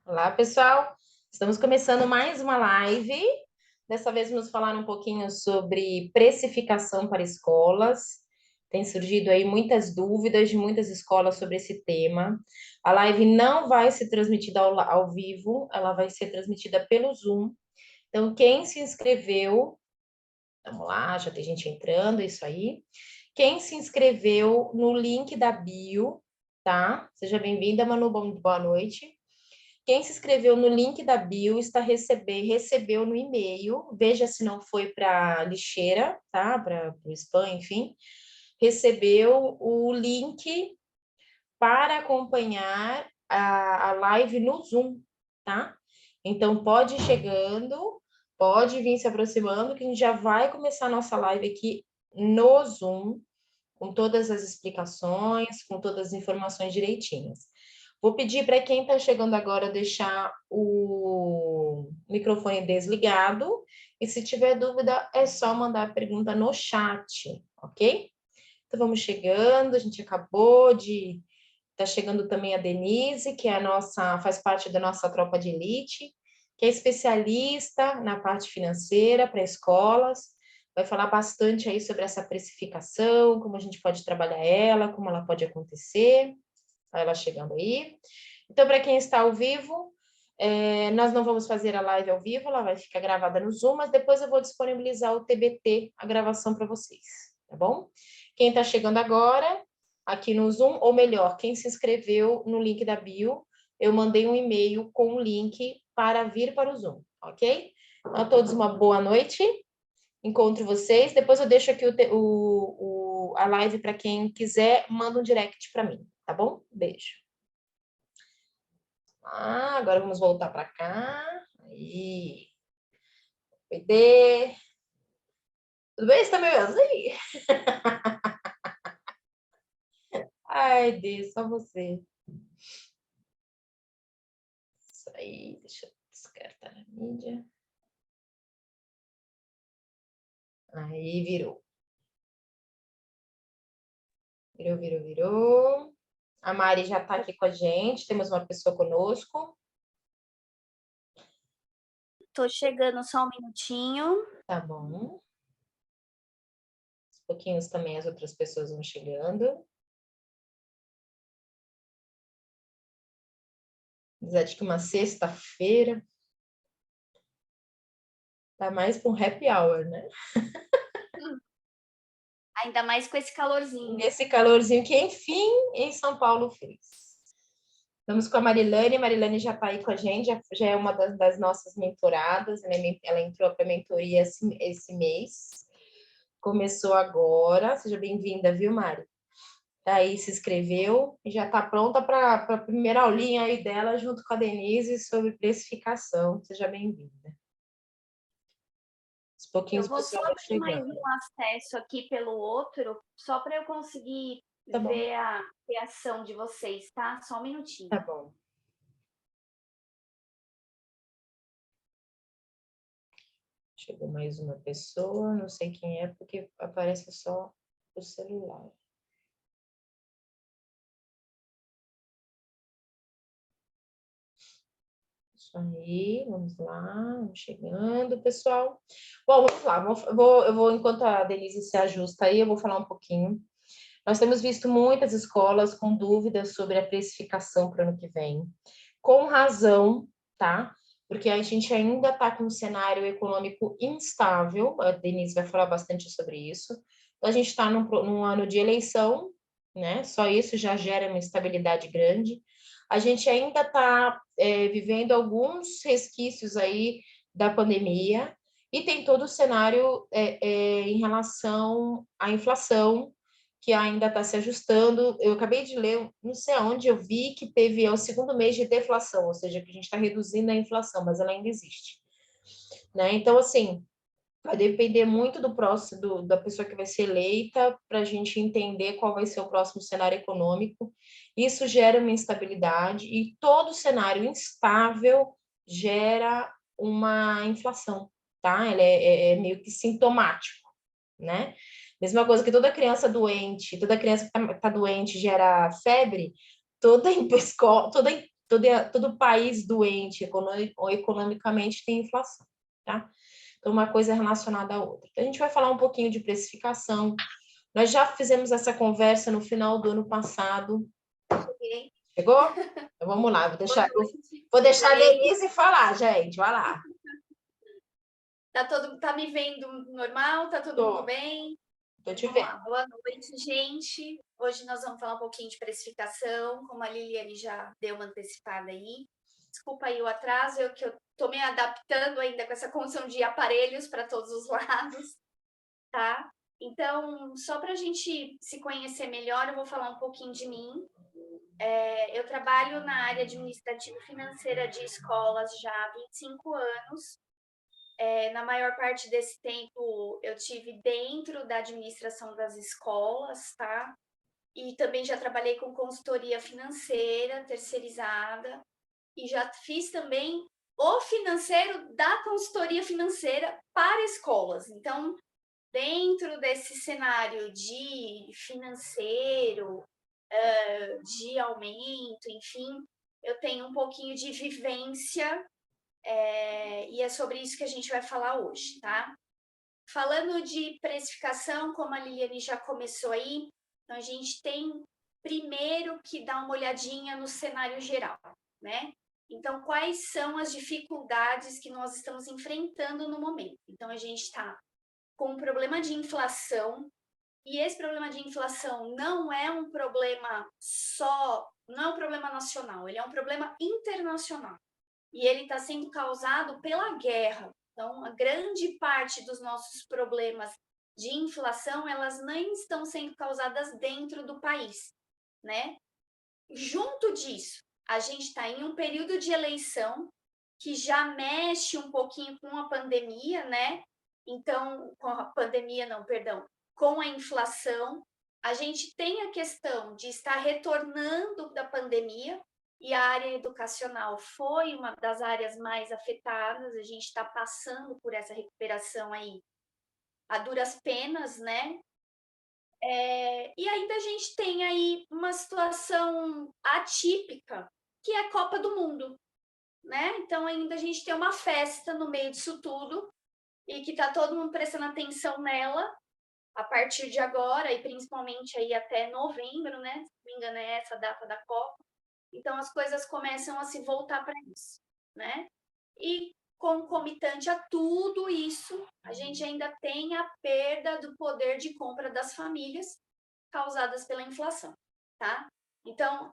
Olá, pessoal. Estamos começando mais uma live. Dessa vez vamos falar um pouquinho sobre precificação para escolas. Tem surgido aí muitas dúvidas de muitas escolas sobre esse tema. A live não vai ser transmitida ao vivo, ela vai ser transmitida pelo Zoom. Então, quem se inscreveu, vamos lá, já tem gente entrando, isso aí. Quem se inscreveu no link da bio, tá? Seja bem-vinda, Manu, boa noite. Quem se inscreveu no link da bio recebeu no e-mail, veja se não foi para lixeira, tá? Para o spam, enfim. Recebeu o link para acompanhar a live no Zoom, tá? Então, pode ir chegando, pode vir se aproximando, que a gente já vai começar a nossa live aqui no Zoom, com todas as explicações, com todas as informações direitinhas. Vou pedir para quem está chegando agora deixar o microfone desligado, e se tiver dúvida, é só mandar a pergunta no chat, ok? Então vamos chegando, a gente acabou de. Está chegando também a Denise, que é a nossa, faz parte da nossa tropa de elite, que é especialista na parte financeira para escolas. Vai falar bastante aí sobre essa precificação, como a gente pode trabalhar ela, como ela pode acontecer. Olha ela chegando aí. Então, para quem está ao vivo, nós não vamos fazer a live ao vivo, ela vai ficar gravada no Zoom, mas depois eu vou disponibilizar o TBT, a gravação para vocês, tá bom? Quem está chegando agora, aqui no Zoom, ou melhor, quem se inscreveu no link da bio, eu mandei um e-mail com o link para vir para o Zoom, ok? Então, a todos uma boa noite, encontro vocês, depois eu deixo aqui a live para quem quiser, manda um direct para mim, tá bom? Beijo. Agora vamos voltar para cá. Aí. Oi, Dê. Tudo bem? Você tá meio assim? Ai, Dê, só você. Isso aí, deixa eu descartar a mídia. Aí, virou. Virou. A Mari já está aqui com a gente, temos uma pessoa conosco. Tô chegando, só um minutinho. Tá bom. Aos pouquinhos também as outras pessoas vão chegando. Apesar de que uma sexta-feira tá mais para um happy hour, né? Ainda mais com esse calorzinho. Esse calorzinho que, enfim, em São Paulo fez. Estamos com a Marilane já está aí com a gente, já é uma das nossas mentoradas, ela entrou para a mentoria esse mês, começou agora, seja bem-vinda, viu, Mari? Aí se inscreveu e já está pronta para a primeira aulinha aí dela, junto com a Denise, sobre precificação, seja bem-vinda. Aos pouquinhos Eu vou só pessoal abrir mais chegando. um acesso aqui pelo outro, só para eu conseguir Tá bom. ver a reação de vocês, tá? Só um minutinho. Tá bom. Chegou mais uma pessoa, não sei quem é, porque aparece só o celular. Isso aí, vamos lá, vamos chegando, pessoal. Bom, vamos lá, eu vou, enquanto a Denise se ajusta aí, eu vou falar um pouquinho. Nós temos visto muitas escolas com dúvidas sobre a precificação para o ano que vem, com razão, tá? Porque a gente ainda está com um cenário econômico instável, a Denise vai falar bastante sobre isso. A gente está num ano de eleição, né? Só isso já gera uma instabilidade grande. A gente ainda está vivendo alguns resquícios aí da pandemia e tem todo o cenário em relação à inflação, que ainda está se ajustando. Eu acabei de ler, não sei aonde eu vi, que teve o segundo mês de deflação, ou seja, que a gente está reduzindo a inflação, mas ela ainda existe. Né? Então, assim, vai depender muito do próximo, da pessoa que vai ser eleita, para a gente entender qual vai ser o próximo cenário econômico. Isso gera uma instabilidade, e todo cenário instável gera uma inflação, tá? Ele é meio que sintomático, né? Mesma coisa que toda criança doente, toda criança que tá doente gera febre, toda todo país doente ou economicamente tem inflação, tá? Então, uma coisa é relacionada à outra. Então, a gente vai falar um pouquinho de precificação. Nós já fizemos essa conversa no final do ano passado. Ok. Chegou? Então, vamos lá. Boa noite. Vou deixar a Denise falar, gente. Vai lá. Tá me vendo normal? Tá todo mundo bem? Tô te Vamos lá. vendo. Boa noite, gente. Hoje nós vamos falar um pouquinho de precificação, como a Liliane já deu uma antecipada aí. Desculpa aí o atraso, que eu tô me adaptando ainda com essa condição de aparelhos para todos os lados, tá? Então, só para a gente se conhecer melhor, eu vou falar um pouquinho de mim. Eu trabalho na área administrativa financeira de escolas já há 25 anos. Na maior parte desse tempo eu tive dentro da administração das escolas, tá? E também já trabalhei com consultoria financeira terceirizada e já fiz também o financeiro da consultoria financeira para escolas. Então, dentro desse cenário de financeiro, de aumento, enfim, eu tenho um pouquinho de vivência e é sobre isso que a gente vai falar hoje, tá? Falando de precificação, como a Liliane já começou aí, então a gente tem primeiro que dar uma olhadinha no cenário geral, né? Então, quais são as dificuldades que nós estamos enfrentando no momento? Então, a gente está com um problema de inflação, e esse problema de inflação não é um problema não é um problema nacional, ele é um problema internacional. E ele está sendo causado pela guerra. Então, a grande parte dos nossos problemas de inflação, elas nem estão sendo causadas dentro do país, né? Junto disso, a gente está em um período de eleição que já mexe um pouquinho com a pandemia, né? Então, com a pandemia, não, perdão, com a inflação, a gente tem a questão de estar retornando da pandemia, e a área educacional foi uma das áreas mais afetadas, a gente está passando por essa recuperação aí a duras penas, né? E ainda a gente tem aí uma situação atípica, que é a Copa do Mundo, né? Então ainda a gente tem uma festa no meio disso tudo, e que está todo mundo prestando atenção nela, a partir de agora, e principalmente aí até novembro, né? Se não me engano, é essa a data da Copa. Então, as coisas começam a se voltar para isso, né? E concomitante a tudo isso, a gente ainda tem a perda do poder de compra das famílias causadas pela inflação, tá? Então,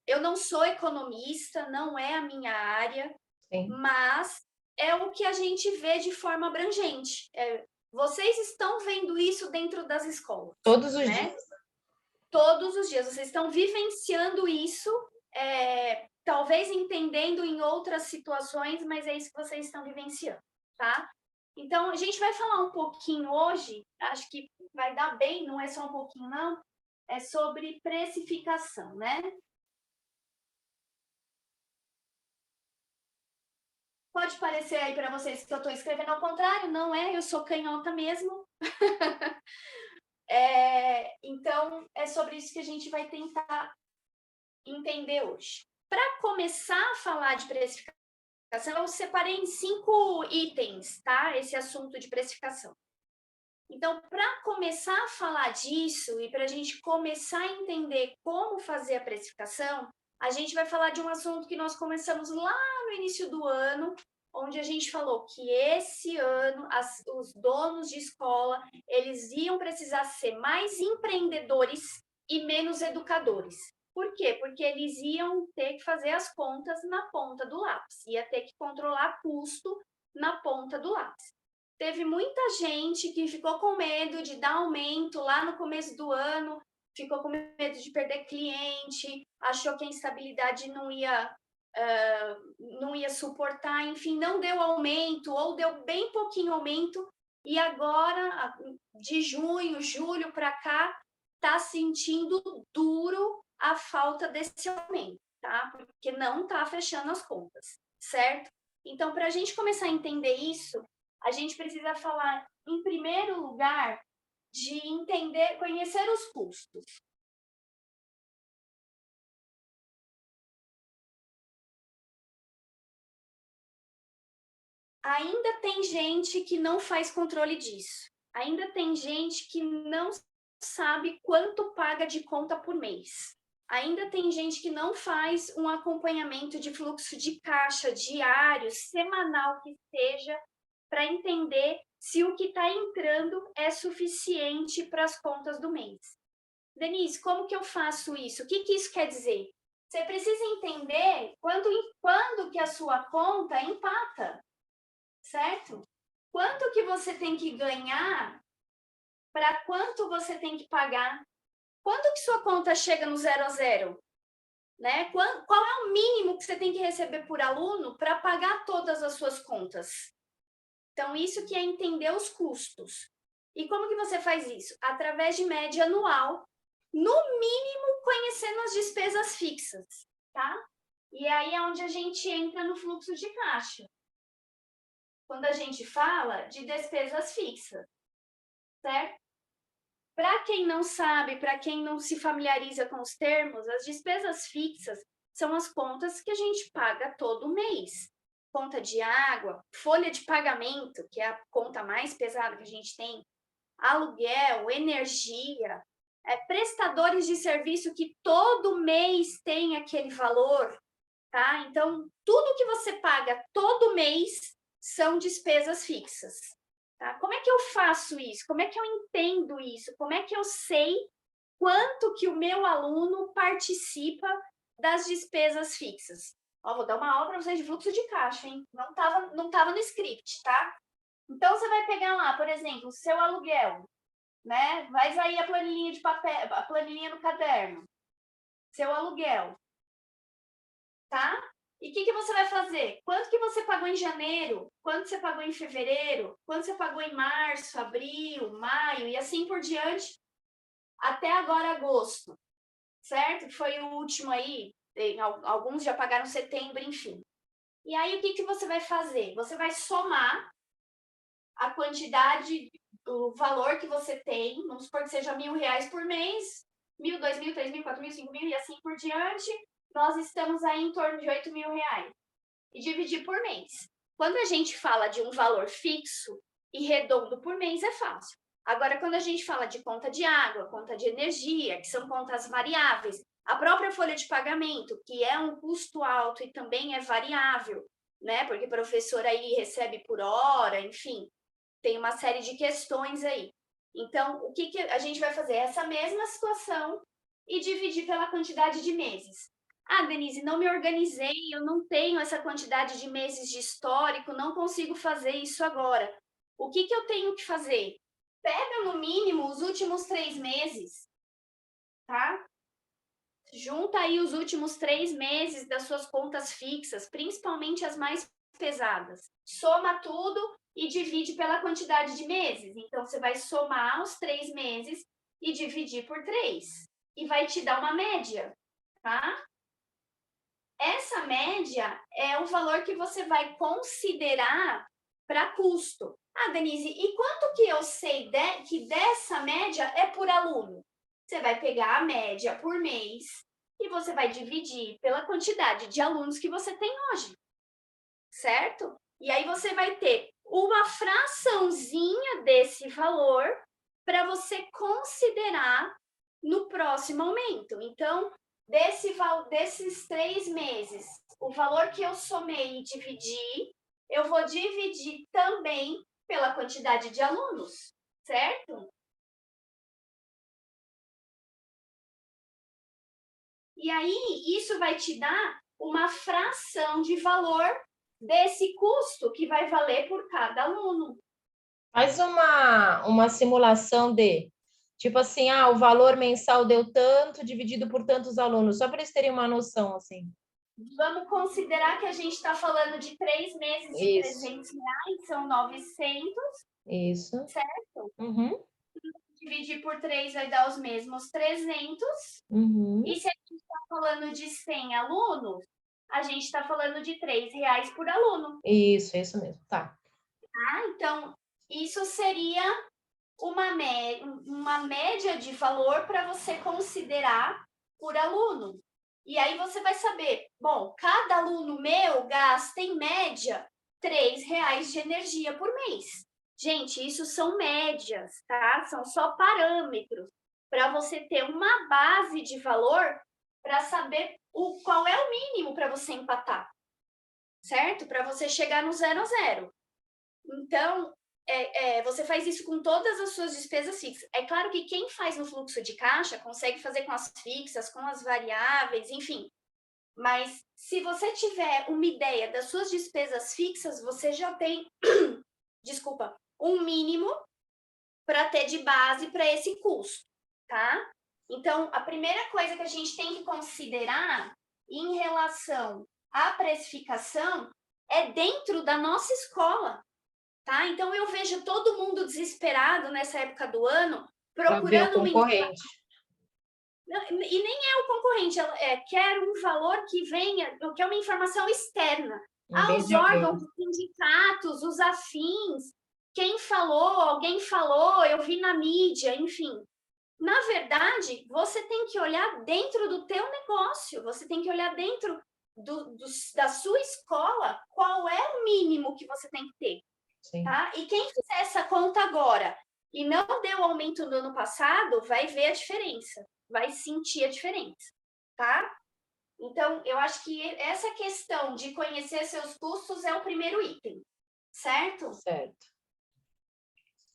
eu não sou economista, não é a minha área, Sim. mas é o que a gente vê de forma abrangente. Vocês estão vendo isso dentro das escolas, Todos os né? dias. Todos os dias. Vocês estão vivenciando isso, talvez entendendo em outras situações, mas é isso que vocês estão vivenciando, tá? Então, a gente vai falar um pouquinho hoje, acho que vai dar bem, não é só um pouquinho, não, é sobre precificação, né? Pode parecer aí para vocês que eu estou escrevendo ao contrário, não é? Eu sou canhota mesmo. Então, é sobre isso que a gente vai tentar entender hoje. Para começar a falar de precificação, eu separei em 5 itens, tá? Esse assunto de precificação. Então, para começar a falar disso e para a gente começar a entender como fazer a precificação, a gente vai falar de um assunto que nós começamos lá no início do ano, onde a gente falou que esse ano os donos de escola eles iam precisar ser mais empreendedores e menos educadores. Por quê? Porque eles iam ter que fazer as contas na ponta do lápis, ia ter que controlar custo na ponta do lápis. Teve muita gente que ficou com medo de dar aumento lá no começo do ano, ficou com medo de perder cliente, achou que a instabilidade não ia suportar, enfim, não deu aumento ou deu bem pouquinho aumento, e agora, de junho, julho para cá, está sentindo duro a falta desse aumento, tá? Porque não está fechando as contas, certo? Então, para a gente começar a entender isso, a gente precisa falar, em primeiro lugar, de entender, conhecer os custos. ainda tem gente que não faz controle disso. Ainda tem gente que não sabe quanto paga de conta por mês. Ainda tem gente que não faz um acompanhamento de fluxo de caixa diário, semanal que seja, para entender se o que está entrando é suficiente para as contas do mês. Denise, como que eu faço isso? O que isso quer dizer? Você precisa entender quando que a sua conta empata, certo? Quanto que você tem que ganhar para quanto você tem que pagar? Quando que sua conta chega no 0 a 0? Né? Qual é o mínimo que você tem que receber por aluno para pagar todas as suas contas? Então, isso que é entender os custos. E como que você faz isso? Através de média anual, no mínimo conhecendo as despesas fixas, tá? E aí é onde a gente entra no fluxo de caixa. Quando a gente fala de despesas fixas, certo? Para quem não sabe, para quem não se familiariza com os termos, as despesas fixas são as contas que a gente paga todo mês. Conta de água, folha de pagamento, que é a conta mais pesada que a gente tem, aluguel, energia, prestadores de serviço que todo mês tem aquele valor, tá? Então, tudo que você paga todo mês são despesas fixas. Tá? Como é que eu faço isso? Como é que eu entendo isso? Como é que eu sei quanto que o meu aluno participa das despesas fixas? Ó, vou dar uma aula para vocês de fluxo de caixa, hein? Não tava no script, tá? Então, você vai pegar lá, por exemplo, o seu aluguel, né? Vai sair a planilhinha de papel, a planilhinha no caderno. Seu aluguel, tá? E o que você vai fazer? Quanto que você pagou em janeiro? Quanto você pagou em fevereiro? Quanto você pagou em março, abril, maio e assim por diante, até agora agosto, certo? Foi o último aí, alguns já pagaram setembro, enfim. E aí o que você vai fazer? Você vai somar a quantidade, o valor que você tem, vamos supor que seja R$1.000 por mês, 1.000, 2.000, 3.000, 4.000, 5.000 e assim por diante, nós estamos aí em torno de R$8.000 e dividir por mês. Quando a gente fala de um valor fixo e redondo por mês, é fácil. Agora, quando a gente fala de conta de água, conta de energia, que são contas variáveis, a própria folha de pagamento, que é um custo alto e também é variável, né? Porque professor aí recebe por hora, enfim, tem uma série de questões aí. Então, o que a gente vai fazer? Essa mesma situação e dividir pela quantidade de meses. Ah, Denise, não me organizei, eu não tenho essa quantidade de meses de histórico, não consigo fazer isso agora. O que eu tenho que fazer? Pega, no mínimo, os últimos 3 meses, tá? Junta aí os últimos 3 meses das suas contas fixas, principalmente as mais pesadas. Soma tudo e divide pela quantidade de meses. Então, você vai somar os 3 meses e dividir por 3. E vai te dar uma média, tá? Essa média é o valor que você vai considerar para custo. Ah, Denise, e quanto que eu sei que dessa média é por aluno? Você vai pegar a média por mês e você vai dividir pela quantidade de alunos que você tem hoje, certo? E aí você vai ter uma fraçãozinha desse valor para você considerar no próximo aumento. Então, desses 3 meses, o valor que eu somei e dividi, eu vou dividir também pela quantidade de alunos, certo? E aí, isso vai te dar uma fração de valor desse custo que vai valer por cada aluno. Faz uma simulação de, tipo assim, o valor mensal deu tanto, dividido por tantos alunos, só para eles terem uma noção, assim. Vamos considerar que a gente está falando de 3 meses de R$300, são 900. Isso. Certo? Uhum. Dividir por 3 vai dar os mesmos 300. Uhum. E se a gente está falando de 100 alunos, a gente está falando de R$3 por aluno. Isso mesmo, tá. Então, isso seria uma média de valor para você considerar por aluno. E aí você vai saber, bom, cada aluno meu gasta em média R$ 3 de energia por mês. Gente, isso são médias, tá? São só parâmetros para você ter uma base de valor para saber qual é o mínimo para você empatar, certo? Para você chegar no 0 a 0. Então, você faz isso com todas as suas despesas fixas. É claro que quem faz no fluxo de caixa consegue fazer com as fixas, com as variáveis, enfim. Mas se você tiver uma ideia das suas despesas fixas, você já tem, desculpa, um mínimo para ter de base para esse custo, tá? Então, a primeira coisa que a gente tem que considerar em relação à precificação é dentro da nossa escola, tá? Então, eu vejo todo mundo desesperado nessa época do ano, Para ver o procurando uma concorrente. e nem é o concorrente, quer um valor que venha, que é uma informação externa. Em vez Os de alguém. órgãos, os sindicatos, os afins, quem falou, alguém falou, eu vi na mídia, enfim. Na verdade, você tem que olhar dentro do teu negócio, você tem que olhar dentro da sua escola, qual é o mínimo que você tem que ter. Sim. Tá? E quem fizer essa conta agora e não deu aumento no ano passado, vai ver a diferença, vai sentir a diferença, tá? Então, eu acho que essa questão de conhecer seus custos é o primeiro item, certo? Certo.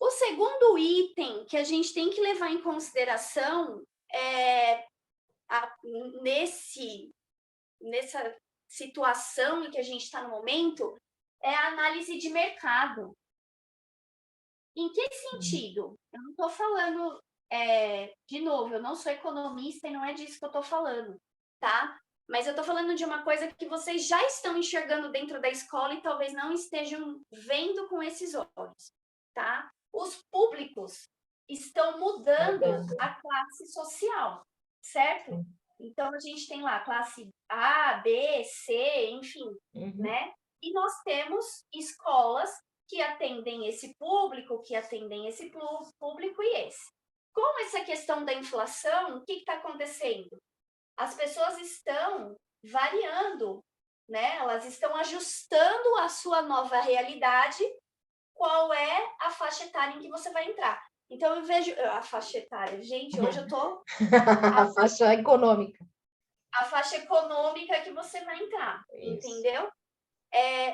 O segundo item que a gente tem que levar em consideração nessa situação em que a gente está no momento é a análise de mercado. Em que sentido? Eu não estou falando, de novo, eu não sou economista e não é disso que eu estou falando, tá? Mas eu estou falando de uma coisa que vocês já estão enxergando dentro da escola e talvez não estejam vendo com esses olhos, tá? Os públicos estão mudando a classe social, certo? Sim. Então, a gente tem lá classe A, B, C, enfim, né? E nós temos escolas que atendem esse público, e esse. Com essa questão da inflação, o que está acontecendo? As pessoas estão variando, né? Elas estão ajustando a sua nova realidade, qual é a faixa etária em que você vai entrar. Então, eu vejo... A faixa etária, gente, hoje eu tô... A faixa econômica. A faixa econômica que você vai entrar, isso. Entendeu?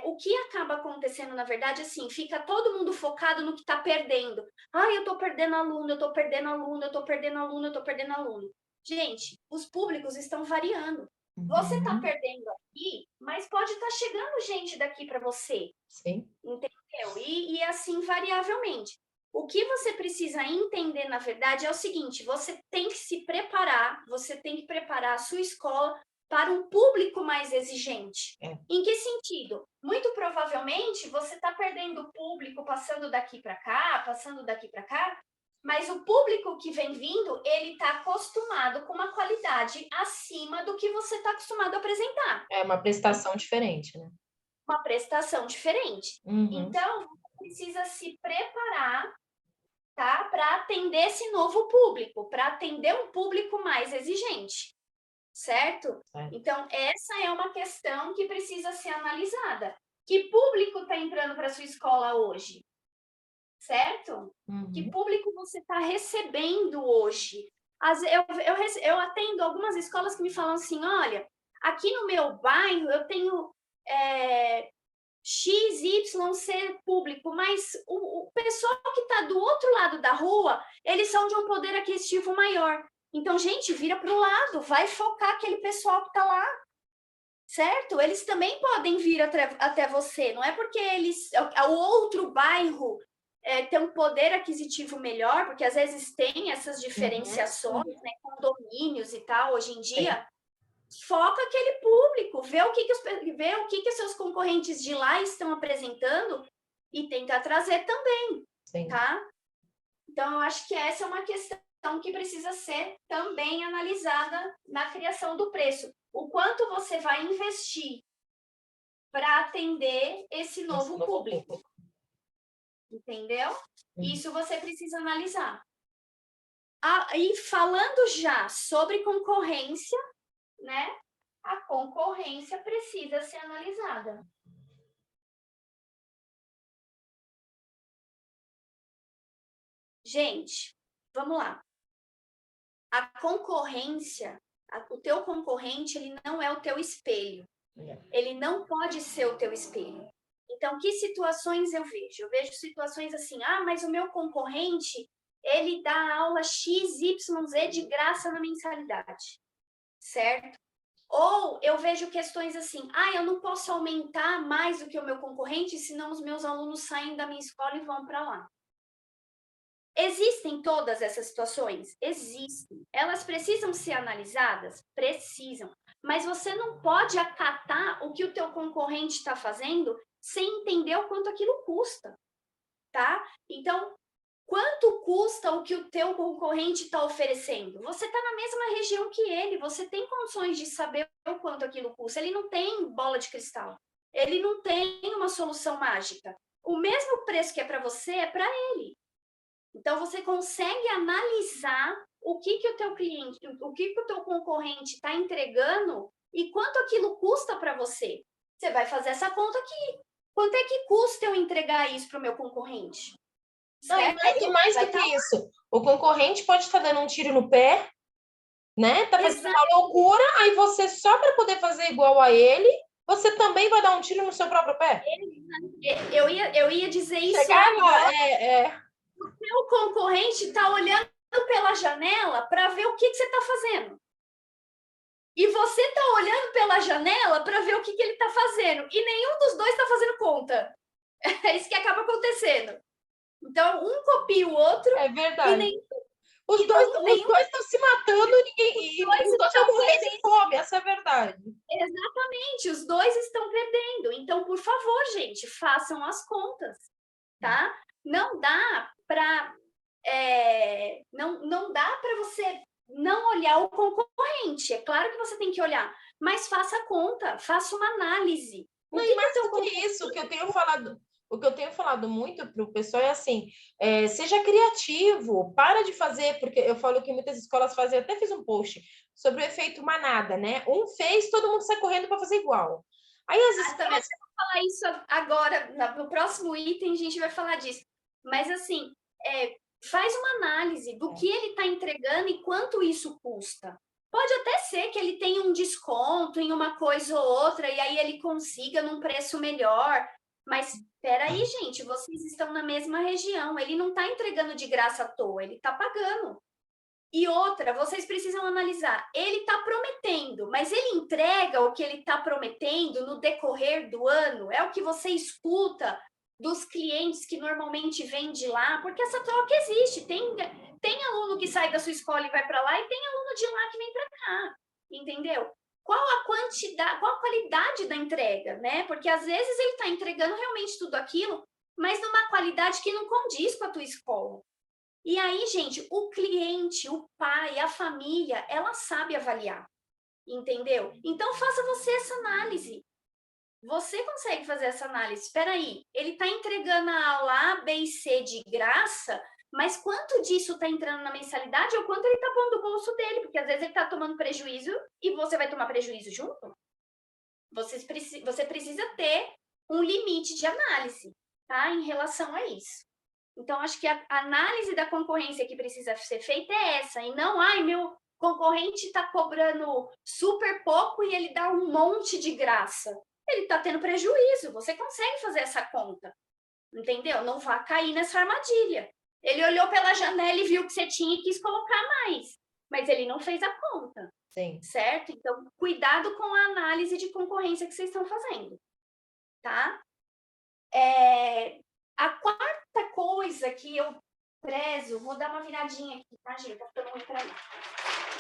O que acaba acontecendo, na verdade, assim, fica todo mundo focado no que está perdendo. Eu estou perdendo aluno, eu estou perdendo aluno, eu estou perdendo aluno, eu estou perdendo aluno. Gente, os públicos estão variando. Você está perdendo aqui, mas pode estar chegando gente daqui para você. Sim. Entendeu? E assim, variavelmente. O que você precisa entender, na verdade, é o seguinte: você tem que se preparar, você tem que preparar a sua escola para um público mais exigente. Em que sentido? Muito provavelmente você está perdendo público passando daqui para cá, mas o público que vem vindo, ele está acostumado com uma qualidade acima do que você está acostumado a apresentar. É uma prestação diferente, né? Uma prestação diferente. Então, você precisa se preparar, tá, para atender esse novo público, para atender um público mais exigente. Certo? Então, essa é uma questão que precisa ser analisada. Que público está entrando para a sua escola hoje? Certo? Que público você está recebendo hoje? Eu atendo algumas escolas que me falam assim, olha, aqui no meu bairro eu tenho X, Y, C público, mas o pessoal que está do outro lado da rua, eles são de um poder aquisitivo maior. Então, gente, vira para o lado, vai focar aquele pessoal que está lá, certo? Eles também podem vir até você, não é porque o outro bairro tem um poder aquisitivo melhor, porque às vezes tem essas diferenciações, né, condomínios e tal, hoje em dia, foca aquele público, vê o que os seus concorrentes de lá estão apresentando e tenta trazer também, tá? Então, eu acho que essa é uma questão que precisa ser também analisada na criação do preço. O quanto você vai investir para atender esse novo público. Entendeu? Isso você precisa analisar. E falando já sobre concorrência, né? A concorrência precisa ser analisada. Gente, vamos lá. A concorrência, o teu concorrente, ele não é o teu espelho. Ele não pode ser o teu espelho. Então, que situações eu vejo? Eu vejo situações assim, mas o meu concorrente, ele dá aula X, Y, Z de graça na mensalidade, certo? Ou eu vejo questões assim, eu não posso aumentar mais do que o meu concorrente, senão os meus alunos saem da minha escola e vão para lá. Existem todas essas situações? Existem. Elas precisam ser analisadas? Precisam. Mas você não pode acatar o que o teu concorrente está fazendo sem entender o quanto aquilo custa, tá? Então, quanto custa o que o teu concorrente está oferecendo? Você está na mesma região que ele, você tem condições de saber o quanto aquilo custa. Ele não tem bola de cristal. Ele não tem uma solução mágica. O mesmo preço que é para você é para ele. Então, você consegue analisar o que o teu cliente, o que o teu concorrente está entregando e quanto aquilo custa para você. Você vai fazer essa conta aqui. Quanto é que custa eu entregar isso para o meu concorrente? Não, e mais do que isso, o concorrente pode estar dando um tiro no pé, né? Tá fazendo uma loucura, aí você, só para poder fazer igual a ele, você também vai dar um tiro no seu próprio pé. Eu ia dizer isso Chegar agora. lá, O seu concorrente está olhando pela janela para ver o que você está fazendo. E você está olhando pela janela para ver o que ele está fazendo. E nenhum dos dois está fazendo conta. É isso que acaba acontecendo. Então, um copia o outro. É verdade. E os dois estão se matando e os dois estão morrendo de fome, essa é a verdade. Exatamente, os dois estão perdendo. Então, por favor, gente, façam as contas, tá? Não dá para não dá para você não olhar o concorrente. É claro que você tem que olhar, mas faça a conta, faça uma análise. Não, e mais do que isso, o que eu tenho falado muito para o pessoal é assim, seja criativo, para de fazer, porque eu falo que muitas escolas fazem, até fiz um post sobre o efeito manada, né? Um fez, todo mundo sai correndo para fazer igual. Aí as escolas... Eu vou falar isso agora, no próximo item a gente vai falar disso. Mas assim, faz uma análise do que ele está entregando e quanto isso custa. Pode até ser que ele tenha um desconto em uma coisa ou outra e aí ele consiga num preço melhor. Mas espera aí, gente, vocês estão na mesma região. Ele não está entregando de graça à toa, ele está pagando. E outra, vocês precisam analisar. Ele está prometendo, mas ele entrega o que ele está prometendo no decorrer do ano? É o que você escuta dos clientes que normalmente vêm de lá? Porque essa troca existe. Tem aluno que sai da sua escola e vai para lá, e tem aluno de lá que vem para cá. Entendeu? Qual a quantidade, qual a qualidade da entrega, né? Porque às vezes ele está entregando realmente tudo aquilo, mas numa qualidade que não condiz com a tua escola. E aí, gente, o cliente, o pai, a família, ela sabe avaliar, entendeu? Então, faça você essa análise. Você consegue fazer essa análise. Espera aí, ele está entregando a aula A, B e C de graça, mas quanto disso está entrando na mensalidade ou quanto ele está pondo no bolso dele? Porque às vezes ele está tomando prejuízo e você vai tomar prejuízo junto. Você precisa ter um limite de análise, tá? Em relação a isso. Então, acho que a análise da concorrência que precisa ser feita é essa, e não, meu concorrente está cobrando super pouco e ele dá um monte de graça. Ele está tendo prejuízo, você consegue fazer essa conta, entendeu? Não vá cair nessa armadilha. Ele olhou pela janela e viu que você tinha e quis colocar mais, mas ele não fez a conta. Sim. Certo? Então, cuidado com a análise de concorrência que vocês estão fazendo, tá? A quarta coisa que eu prezo, vou dar uma viradinha aqui, tá, gente? Tá ficando muito pra mim.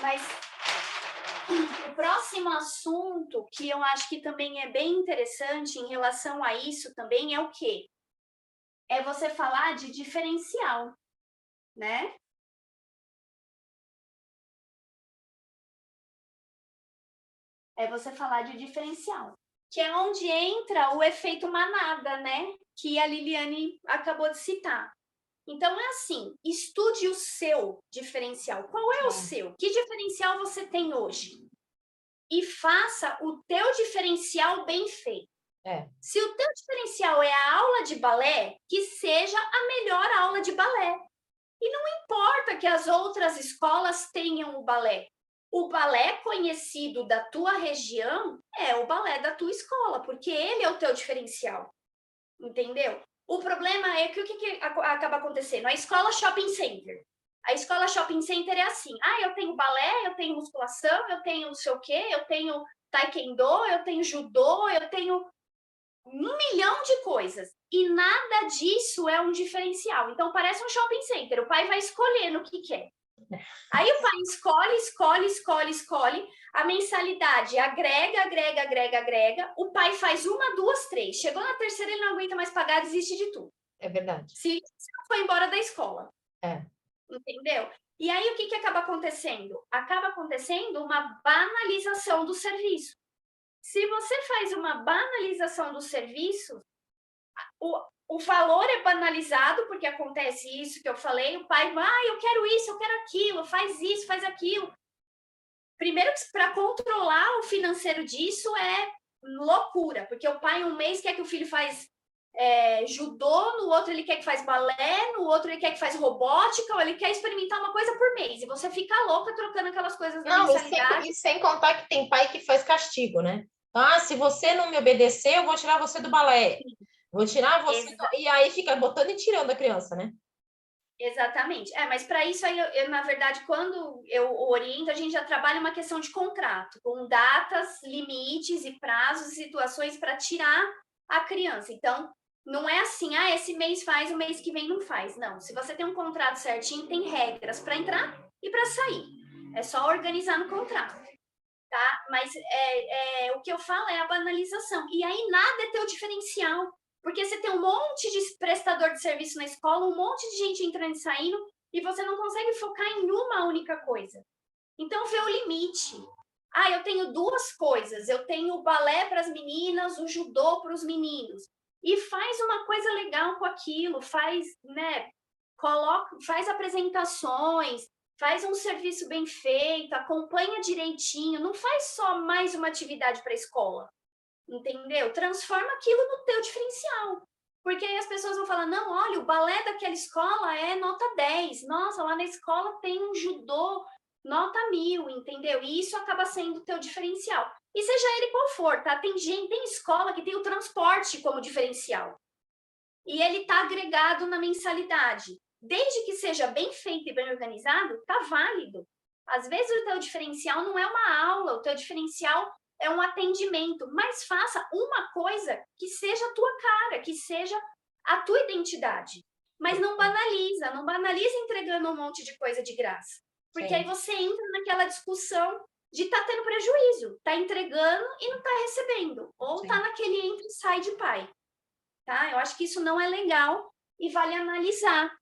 Mas o próximo assunto, que eu acho que também é bem interessante em relação a isso também, é o quê? É você falar de diferencial, né? É você falar de diferencial, que é onde entra o efeito manada, né? Que a Liliane acabou de citar. Então, é assim, estude o seu diferencial. Qual é o seu? Que diferencial você tem hoje? E faça o teu diferencial bem feito. Se o teu diferencial é a aula de balé, que seja a melhor aula de balé. E não importa que as outras escolas tenham o balé. O balé conhecido da tua região é o balé da tua escola, porque ele é o teu diferencial, entendeu? O problema é que o que acaba acontecendo? A escola shopping center. A escola shopping center é assim, eu tenho balé, eu tenho musculação, eu tenho não sei o quê, eu tenho taekwondo, eu tenho judô, eu tenho 1 milhão de coisas. E nada disso é um diferencial. Então, parece um shopping center. O pai vai escolhendo o que quer. Aí o pai escolhe. A mensalidade agrega. O pai faz 1, 2, 3. Chegou na terceira, ele não aguenta mais pagar, desiste de tudo. É verdade. Se não foi embora da escola. É. Entendeu? E aí, o que acaba acontecendo? Acaba acontecendo uma banalização do serviço. Se você faz uma banalização do serviço, o valor é banalizado, porque acontece isso que eu falei, o pai, eu quero isso, eu quero aquilo, faz isso, faz aquilo. Primeiro, para controlar o financeiro disso é loucura, porque o pai, um mês, quer que o filho faz judô, no outro ele quer que faz balé, no outro ele quer que faz robótica, ou ele quer experimentar uma coisa por mês, e você fica louca trocando aquelas coisas na mensalidade. E sem contar que tem pai que faz castigo, né? Se você não me obedecer, eu vou tirar você do balé. Vou tirar você... E aí fica botando e tirando a criança, né? Exatamente. Mas para isso aí, eu, na verdade, quando eu oriento, a gente já trabalha uma questão de contrato, com datas, limites e prazos, situações para tirar a criança. Então, não é assim, esse mês faz, o mês que vem não faz. Não, se você tem um contrato certinho, tem regras para entrar e para sair. É só organizar no contrato, tá? Mas o que eu falo é a banalização. E aí nada é teu diferencial. Porque você tem um monte de prestador de serviço na escola, um monte de gente entrando e saindo, e você não consegue focar em uma única coisa. Então, vê o limite. Eu tenho 2 coisas. Eu tenho o balé para as meninas, o judô para os meninos. E faz uma coisa legal com aquilo, faz apresentações, faz um serviço bem feito, acompanha direitinho, não faz só mais uma atividade para a escola. Entendeu? Transforma aquilo no teu diferencial. Porque aí as pessoas vão falar, não, olha, o balé daquela escola é nota 10. Nossa, lá na escola tem um judô nota 1000, entendeu? E isso acaba sendo o teu diferencial. E seja ele qual for, tá? Tem escola que tem o transporte como diferencial. E ele tá agregado na mensalidade. Desde que seja bem feito e bem organizado, tá válido. Às vezes o teu diferencial não é uma aula, o teu diferencial é um atendimento, mas faça uma coisa que seja a tua cara, que seja a tua identidade. Mas não banaliza entregando um monte de coisa de graça. Porque aí você entra naquela discussão de tá tendo prejuízo, tá entregando e não tá recebendo. Ou tá naquele entra e sai de pai. Tá? Eu acho que isso não é legal e vale analisar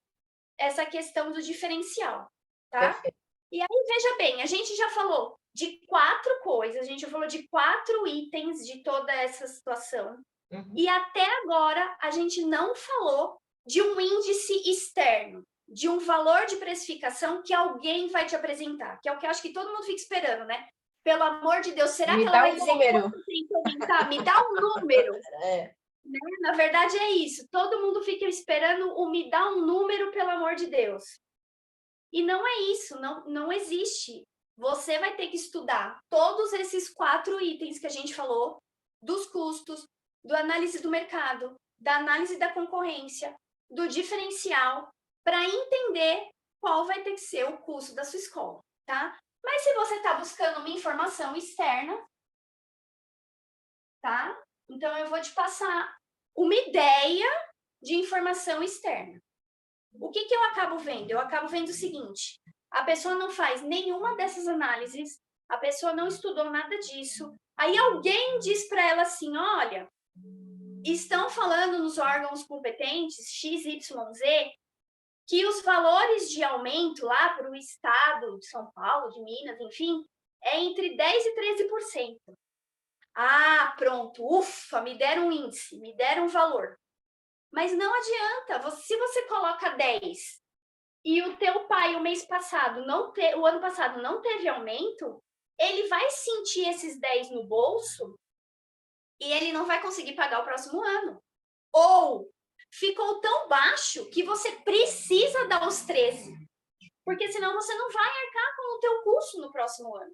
essa questão do diferencial. Tá? Perfeito. E aí, veja bem, a gente já falou de 4 coisas, a gente já falou de 4 itens de toda essa situação. Uhum. E até agora, a gente não falou de um índice externo, de um valor de precificação que alguém vai te apresentar, que é o que eu acho que todo mundo fica esperando, né? Pelo amor de Deus, será que ela vai dizer quanto tem que aumentar? Me dá um número. Né? Na verdade, é isso. Todo mundo fica esperando o me dá um número, pelo amor de Deus. E não é isso, não existe. Você vai ter que estudar todos esses 4 itens que a gente falou, dos custos, do análise do mercado, da análise da concorrência, do diferencial, para entender qual vai ter que ser o custo da sua escola, tá? Mas se você está buscando uma informação externa, tá? Então eu vou te passar uma ideia de informação externa. O que eu acabo vendo? Eu acabo vendo o seguinte, a pessoa não faz nenhuma dessas análises, a pessoa não estudou nada disso, aí alguém diz para ela assim, olha, estão falando nos órgãos competentes, XYZ, que os valores de aumento lá para o estado de São Paulo, de Minas, enfim, é entre 10% e 13%. Pronto, ufa, me deram um índice, me deram um valor. Mas não adianta, se você coloca 10 e o teu pai o ano passado não teve aumento, ele vai sentir esses 10 no bolso e ele não vai conseguir pagar o próximo ano. Ou ficou tão baixo que você precisa dar os 13. Porque senão você não vai arcar com o teu custo no próximo ano.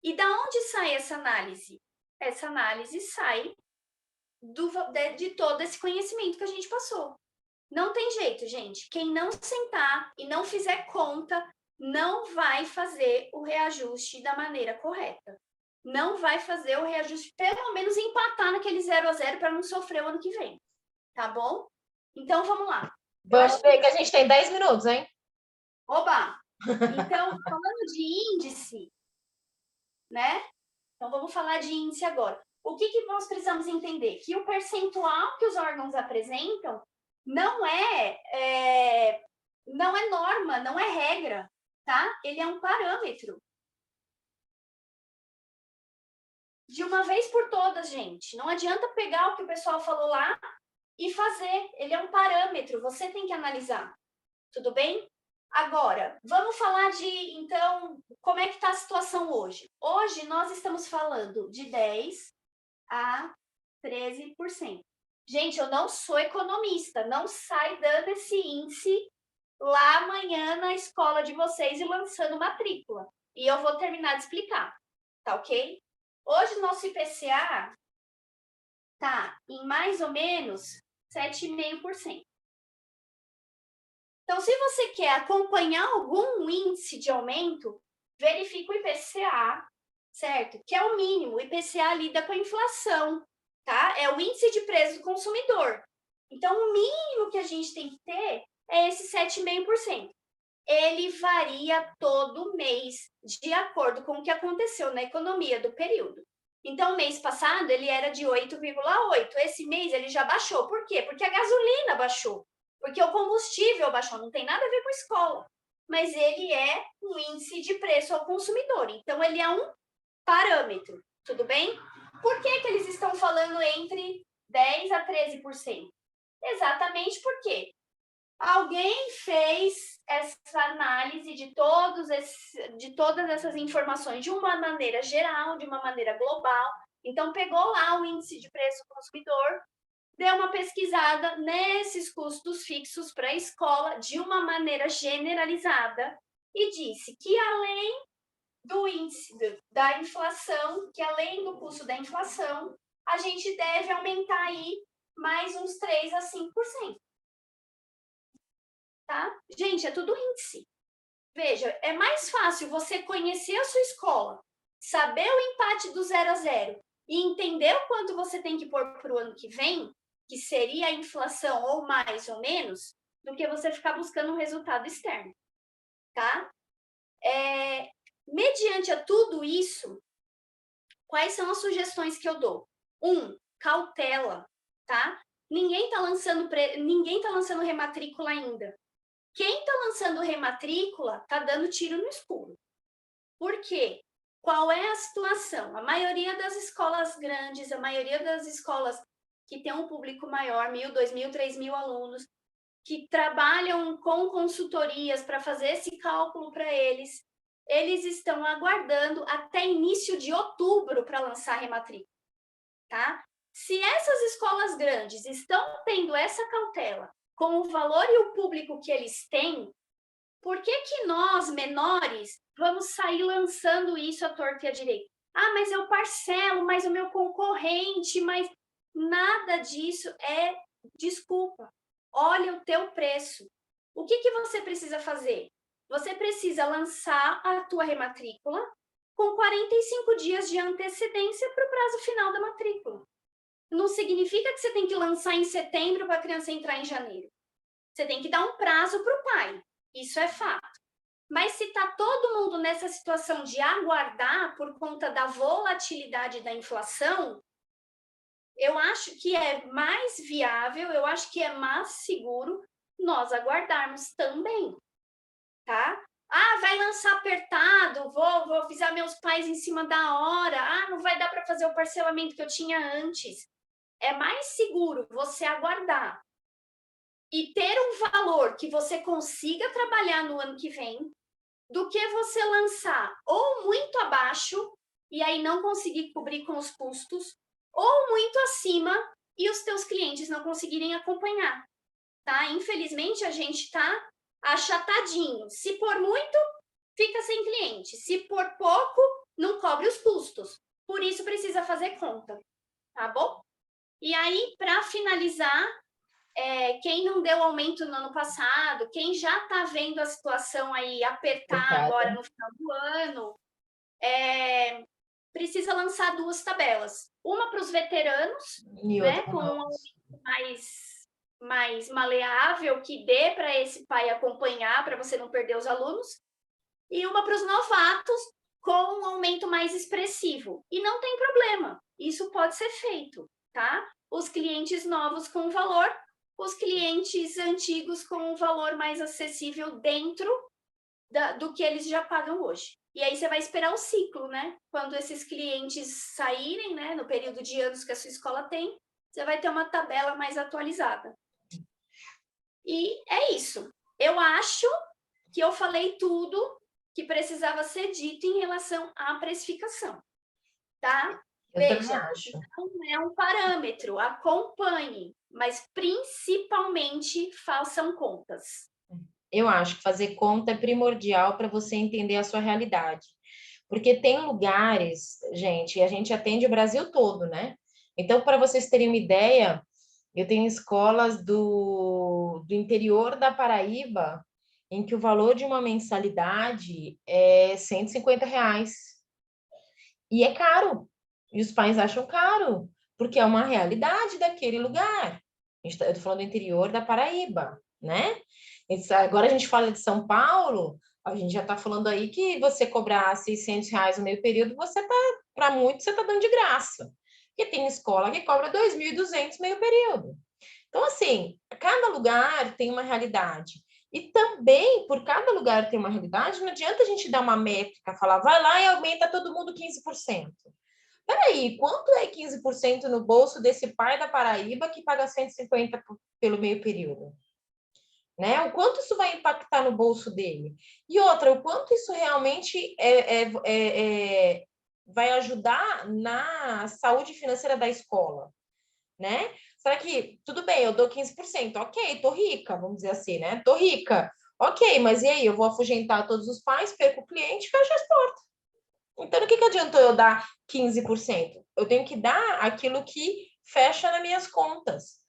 E da onde sai essa análise? Essa análise sai de todo esse conhecimento que a gente passou. Não tem jeito, gente. Quem não sentar e não fizer conta, não vai fazer o reajuste da maneira correta. Não vai fazer o reajuste, pelo menos empatar naquele 0 a 0 para não sofrer o ano que vem. Tá bom? Então, vamos lá. Vamos ver que a gente tem 10 minutos, hein? Oba! Então, falando de índice, né? Então, vamos falar de índice agora. O que nós precisamos entender? Que o percentual que os órgãos apresentam não é norma, não é regra, tá? Ele é um parâmetro. De uma vez por todas, gente. Não adianta pegar o que o pessoal falou lá e fazer. Ele é um parâmetro, você tem que analisar. Tudo bem? Agora, vamos falar então, como é que está a situação hoje? Hoje nós estamos falando de 10% a 13%. Gente, eu não sou economista, não sai dando esse índice lá amanhã na escola de vocês e lançando matrícula. E eu vou terminar de explicar, tá ok? Hoje nosso IPCA está em mais ou menos 7,5%. Então, se você quer acompanhar algum índice de aumento, verifica o IPCA, certo? Que é o mínimo. O IPCA lida com a inflação, tá? É o índice de preço do consumidor. Então, o mínimo que a gente tem que ter é esse 7,5%. Ele varia todo mês, de acordo com o que aconteceu na economia do período. Então, mês passado, ele era de 8,8%. Esse mês, ele já baixou. Por quê? Porque a gasolina baixou. Porque o combustível baixou, não tem nada a ver com a escola, mas ele é um índice de preço ao consumidor, então ele é um parâmetro, tudo bem? Por que eles estão falando entre 10% a 13%? Exatamente porque alguém fez essa análise de todas essas informações de uma maneira geral, de uma maneira global, então pegou lá o índice de preço ao consumidor, deu uma pesquisada nesses custos fixos para a escola de uma maneira generalizada e disse que além do índice da inflação, que além do custo da inflação, a gente deve aumentar aí mais uns 3% a 5%. Tá? Gente, é tudo índice. Veja, é mais fácil você conhecer a sua escola, saber o empate do 0 a 0 e entender o quanto você tem que pôr para o ano que vem, que seria a inflação ou mais ou menos, do que você ficar buscando um resultado externo, tá? Mediante a tudo isso, quais são as sugestões que eu dou? Cautela, tá? Ninguém tá lançando rematrícula ainda. Quem tá lançando rematrícula tá dando tiro no escuro. Por quê? Qual é a situação? A maioria das escolas grandes, a maioria das escolas que tem um público maior, 1.000, 2.000, 3.000 alunos, que trabalham com consultorias para fazer esse cálculo para eles estão aguardando até início de outubro para lançar a rematrícula, tá? Se essas escolas grandes estão tendo essa cautela com o valor e o público que eles têm, por que nós, menores, vamos sair lançando isso à torta e à direita? Ah, mas eu parcelo, mas o meu concorrente, mas nada disso é desculpa. Olha o teu preço. O que você precisa fazer? Você precisa lançar a tua rematrícula com 45 dias de antecedência para o prazo final da matrícula. Não significa que você tem que lançar em setembro para a criança entrar em janeiro. Você tem que dar um prazo para o pai. Isso é fato. Mas se está todo mundo nessa situação de aguardar por conta da volatilidade da inflação, eu acho que é mais viável, eu acho que é mais seguro nós aguardarmos também, tá? Ah, vai lançar apertado, vou avisar meus pais em cima da hora. Ah, não vai dar para fazer o parcelamento que eu tinha antes. É mais seguro você aguardar e ter um valor que você consiga trabalhar no ano que vem, do que você lançar ou muito abaixo e aí não conseguir cobrir com os custos, ou muito acima e os teus clientes não conseguirem acompanhar, tá? Infelizmente, a gente está achatadinho. Se for muito, fica sem cliente. Se for pouco, não cobre os custos. Por isso, precisa fazer conta, tá bom? E aí, para finalizar, quem não deu aumento no ano passado, quem já está vendo a situação aí apertar agora no final do ano, precisa lançar 2 tabelas. Uma para os veteranos, né, com um aumento mais maleável, que dê para esse pai acompanhar, para você não perder os alunos, e uma para os novatos, com um aumento mais expressivo. E não tem problema, isso pode ser feito, tá? Os clientes novos com valor, os clientes antigos com um valor mais acessível dentro do que eles já pagam hoje. E aí você vai esperar o ciclo, né? Quando esses clientes saírem, né, no período de anos que a sua escola tem, você vai ter uma tabela mais atualizada. E é isso. Eu acho que eu falei tudo que precisava ser dito em relação à precificação, tá? Veja, não é um parâmetro, acompanhe, mas principalmente façam contas. Eu acho que fazer conta é primordial para você entender a sua realidade. Porque tem lugares, gente, e a gente atende o Brasil todo, né? Então, para vocês terem uma ideia, eu tenho escolas do interior da Paraíba em que o valor de uma mensalidade é R$ 150. E é caro. E os pais acham caro, porque é uma realidade daquele lugar. Eu estou falando do interior da Paraíba, né? Agora a gente fala de São Paulo, a gente já está falando aí que você cobrar R$ 600 no meio período, para muitos, você está dando de graça. Porque tem escola que cobra 2.200 meio período. Então, assim, cada lugar tem uma realidade. E também, por cada lugar tem uma realidade, não adianta a gente dar uma métrica, falar, vai lá e aumenta todo mundo 15%. Peraí, quanto é 15% no bolso desse pai da Paraíba que paga 150 pelo meio período? Né? O quanto isso vai impactar no bolso dele? E outra, o quanto isso realmente vai ajudar na saúde financeira da escola? Né? Será que, tudo bem, eu dou 15%, ok, tô rica, vamos dizer assim, né? Tô rica, ok, mas e aí? Eu vou afugentar todos os pais, perco o cliente, fecho as portas. Então, o que adiantou eu dar 15%? Eu tenho que dar aquilo que fecha nas minhas contas.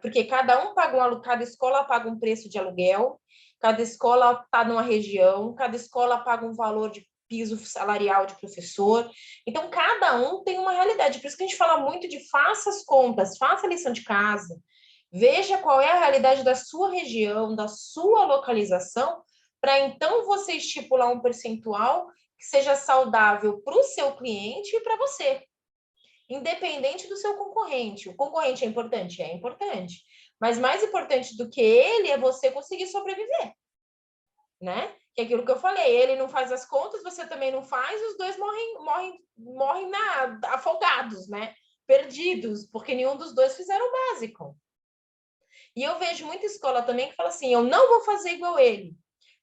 Porque cada um paga cada escola paga um preço de aluguel, cada escola está numa região, cada escola paga um valor de piso salarial de professor. Então, cada um tem uma realidade. Por isso que a gente fala muito de faça as contas, faça a lição de casa, veja qual é a realidade da sua região, da sua localização, para então você estipular um percentual que seja saudável para o seu cliente e para você, independente do seu concorrente. O concorrente é importante? É importante. Mas mais importante do que ele é você conseguir sobreviver, né? Que é aquilo que eu falei, ele não faz as contas, você também não faz, os dois morrem afogados, né? Perdidos, porque nenhum dos dois fizeram o básico. E eu vejo muita escola também que fala assim, eu não vou fazer igual ele,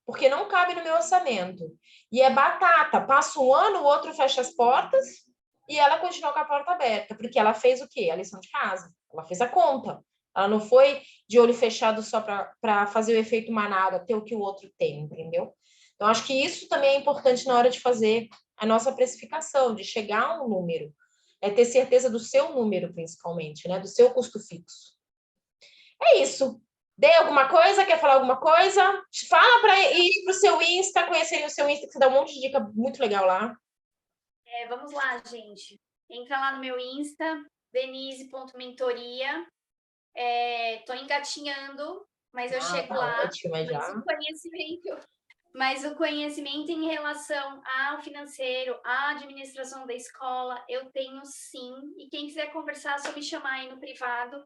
porque não cabe no meu orçamento. E é batata, passa um ano, o outro fecha as portas e ela continua com a porta aberta, porque ela fez o quê? A lição de casa. Ela fez a conta. Ela não foi de olho fechado só para fazer o efeito manada, ter o que o outro tem, entendeu? Então, acho que isso também é importante na hora de fazer a nossa precificação, de chegar a um número. É ter certeza do seu número, principalmente, né? Do seu custo fixo. É isso. Dei alguma coisa? Quer falar alguma coisa? Fala para ir para o seu Insta, conhecerem o seu Insta, que você dá um monte de dica muito legal lá. Vamos lá, gente. Entra lá no meu Insta, denise.mentoria. Tô engatinhando, mas eu chego lá. Ótima já. Mas o conhecimento em relação ao financeiro, à administração da escola, eu tenho sim. E quem quiser conversar, é só me chamar aí no privado.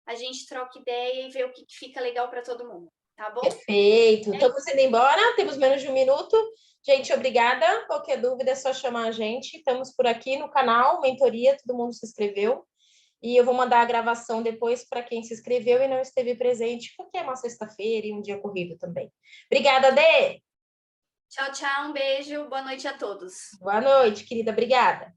A gente troca ideia e vê o que fica legal para todo mundo, tá bom? Perfeito. Estamos indo embora, temos menos de um minuto. Gente, obrigada. Qualquer dúvida é só chamar a gente. Estamos por aqui no canal, Mentoria, todo mundo se inscreveu. E eu vou mandar a gravação depois para quem se inscreveu e não esteve presente, porque é uma sexta-feira e um dia corrido também. Obrigada, Dê! Tchau, tchau. Um beijo. Boa noite a todos. Boa noite, querida. Obrigada.